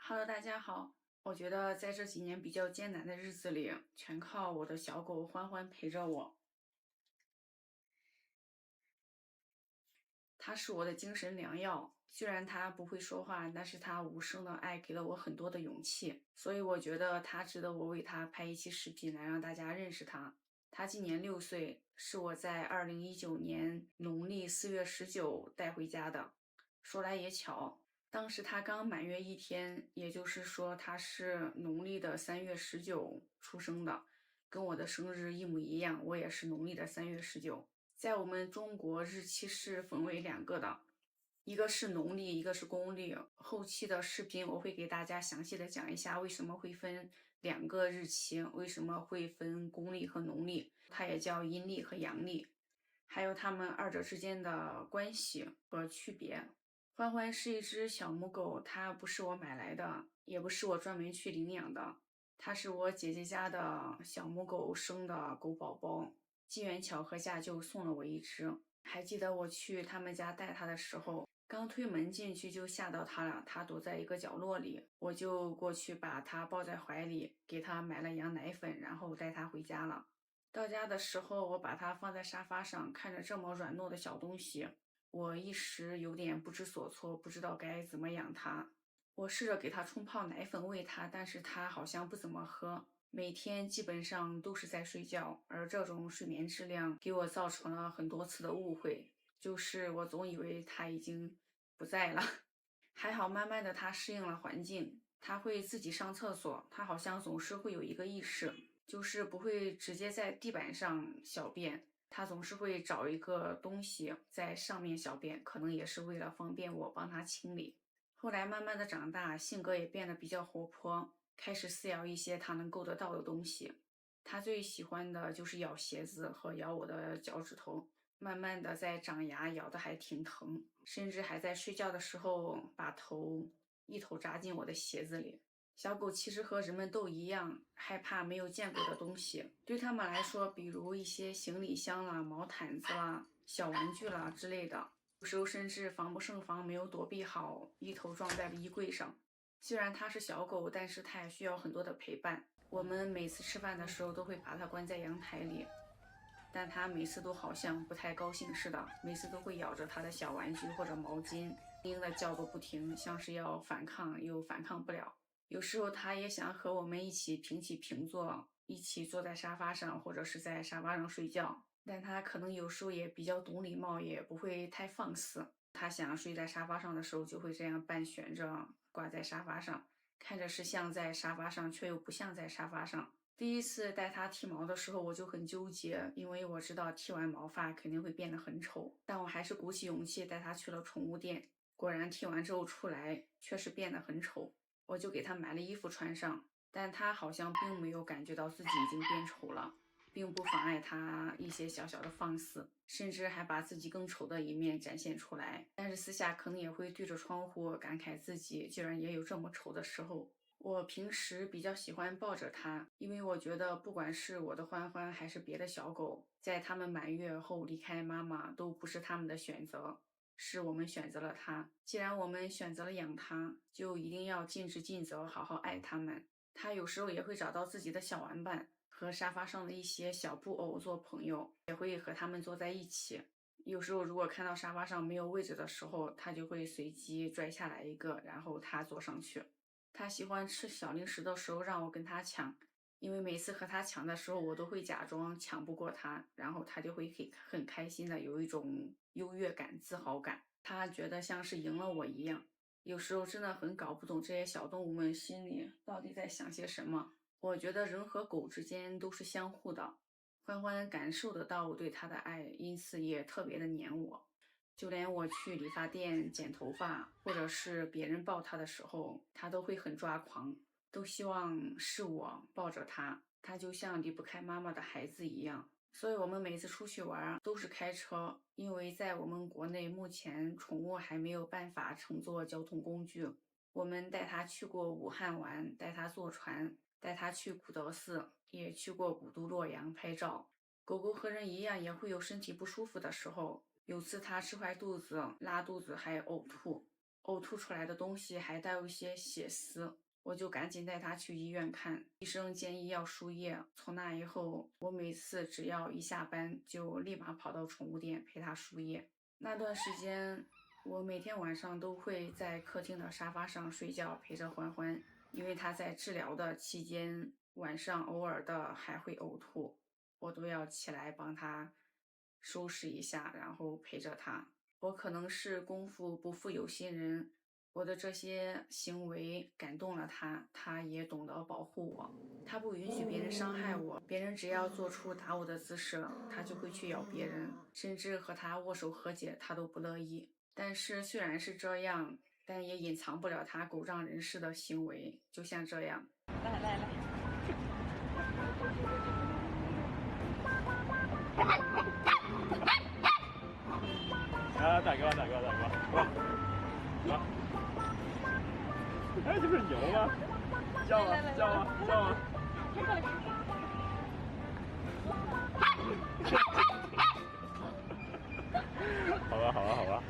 Hello，大家好。我觉得在这几年比较艰难的日子里，全靠我的小狗欢欢陪着我。它是我的精神良药。虽然它不会说话，但是它无声的爱给了我很多的勇气。所以我觉得它值得我为它拍一期视频来让大家认识它。它今年6岁，是我在2019年农历4月19带回家的。说来也巧。当时他刚满月1天，也就是说他是农历的3月19出生的，跟我的生日一模一样，我也是农历的3月19。在我们中国，日期是分为2个的，一个是农历，一个是公历。后期的视频我会给大家详细的讲一下为什么会分2个日期，为什么会分公历和农历，它也叫阴历和阳历，还有它们二者之间的关系和区别。欢欢是一只小母狗，它不是我买来的，也不是我专门去领养的，它是我姐姐家的小母狗生的狗宝宝，机缘巧合下就送了我一只。还记得我去他们家带它的时候，刚推门进去就吓到它了，它躲在一个角落里，我就过去把它抱在怀里，给它买了羊奶粉，然后带它回家了。到家的时候，我把它放在沙发上，看着这么软糯的小东西，我一时有点不知所措，不知道该怎么养它。我试着给它冲泡奶粉喂它，但是它好像不怎么喝，每天基本上都是在睡觉，而这种睡眠质量给我造成了很多次的误会，就是我总以为它已经不在了。还好慢慢的它适应了环境，它会自己上厕所，它好像总是会有一个意识，就是不会直接在地板上小便，它总是会找一个东西在上面小便，可能也是为了方便我帮它清理。后来慢慢的长大，性格也变得比较活泼，开始撕咬一些它能够得到的东西。它最喜欢的就是咬鞋子和咬我的脚趾头，慢慢的在长牙，咬得还挺疼，甚至还在睡觉的时候把一头扎进我的鞋子里。小狗其实和人们都一样，害怕没有见过的东西。对它们来说，比如一些行李箱啦、毛毯子啦、小玩具啦之类的，有时候甚至防不胜防，没有躲避好，一头撞在了衣柜上。虽然它是小狗，但是它也需要很多的陪伴。我们每次吃饭的时候都会把它关在阳台里，但它每次都好像不太高兴似的，每次都会咬着它的小玩具或者毛巾，嘤的叫个不停，像是要反抗又反抗不了。有时候它也想和我们一起平起平坐，一起坐在沙发上，或者是在沙发上睡觉，但它可能有时候也比较懂礼貌，也不会太放肆。它想睡在沙发上的时候，就会这样半悬着挂在沙发上，看着是像在沙发上，却又不像在沙发上。第一次带它剃毛的时候，我就很纠结，因为我知道剃完毛发肯定会变得很丑，但我还是鼓起勇气带它去了宠物店。果然剃完之后出来，确实变得很丑。我就给它买了衣服穿上，但它好像并没有感觉到自己已经变丑了，并不妨碍它一些小小的放肆，甚至还把自己更丑的一面展现出来。但是私下可能也会对着窗户感慨自己居然也有这么丑的时候。我平时比较喜欢抱着它，因为我觉得不管是我的欢欢还是别的小狗，在它们满月后离开妈妈都不是它们的选择，是我们选择了它。既然我们选择了养它，就一定要尽职尽责，好好爱它们。它有时候也会找到自己的小玩伴，和沙发上的一些小布偶做朋友，也会和它们坐在一起。有时候如果看到沙发上没有位置的时候，它就会随机拽下来一个，然后它坐上去。他喜欢吃小零食的时候让我跟他抢，因为每次和他抢的时候，我都会假装抢不过他，然后他就会很开心的有一种优越感、自豪感，他觉得像是赢了我一样。有时候真的很搞不懂这些小动物们心里到底在想些什么。我觉得人和狗之间都是相互的，欢欢感受得到我对它的爱，因此也特别的黏我。就连我去理发店剪头发，或者是别人抱它的时候，它都会很抓狂，都希望是我抱着它，它就像离不开妈妈的孩子一样。所以我们每次出去玩都是开车，因为在我们国内目前宠物还没有办法乘坐交通工具。我们带它去过武汉玩，带它坐船，带它去古德寺，也去过古都洛阳拍照。狗狗和人一样也会有身体不舒服的时候，有次它吃坏肚子、拉肚子还呕吐，呕吐出来的东西还带有一些血丝，我就赶紧带它去医院看，医生建议要输液。从那以后，我每次只要一下班就立马跑到宠物店陪它输液。那段时间，我每天晚上都会在客厅的沙发上睡觉，陪着欢欢，因为它在治疗的期间，晚上偶尔的还会呕吐，我都要起来帮它收拾一下，然后陪着它。我可能是功夫不负有心人，我的这些行为感动了他，他也懂得保护我。他不允许别人伤害我，别人只要做出打我的姿势，他就会去咬别人，甚至和他握手和解，他都不乐意。但是虽然是这样，但也隐藏不了他狗仗人势的行为，就像这样。来，啊，大哥，哇，哎，这不是牛吗？叫啊！好吧。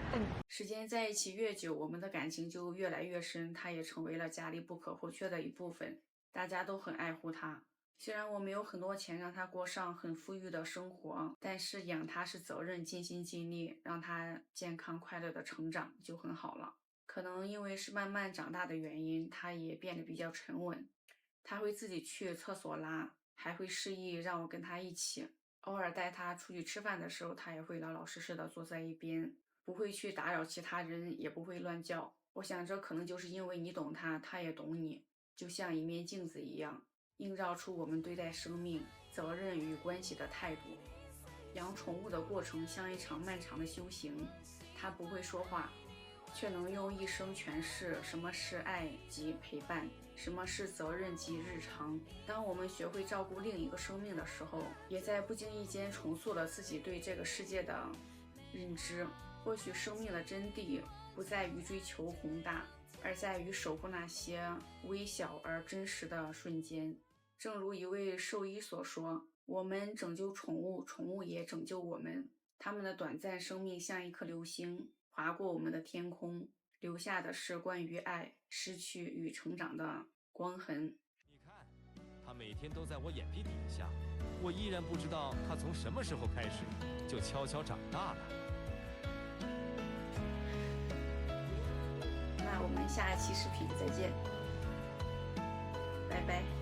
时间在一起越久，我们的感情就越来越深，他也成为了家里不可或缺的一部分，大家都很爱护他。虽然我没有很多钱让他过上很富裕的生活，但是养他是责任，尽心尽力，让他健康快乐的成长就很好了。可能因为是慢慢长大的原因，他也变得比较沉稳。他会自己去厕所拉，还会示意让我跟他一起。偶尔带他出去吃饭的时候，他也会老老实实的坐在一边，不会去打扰其他人，也不会乱叫。我想这可能就是因为你懂他，他也懂你，就像一面镜子一样，映照出我们对待生命、责任与关系的态度。养宠物的过程像一场漫长的修行，它不会说话，却能用一生诠释什么是爱及陪伴，什么是责任及日常。当我们学会照顾另一个生命的时候，也在不经意间重塑了自己对这个世界的认知。或许生命的真谛不在于追求宏大，而在于守护那些微小而真实的瞬间。正如一位兽医所说，我们拯救宠物，宠物也拯救我们。它们的短暂生命像一颗流星，划过我们的天空，留下的是关于爱、失去与成长的光痕。你看，他每天都在我眼皮底下，我依然不知道他从什么时候开始就悄悄长大了。那我们下一期视频再见，拜拜。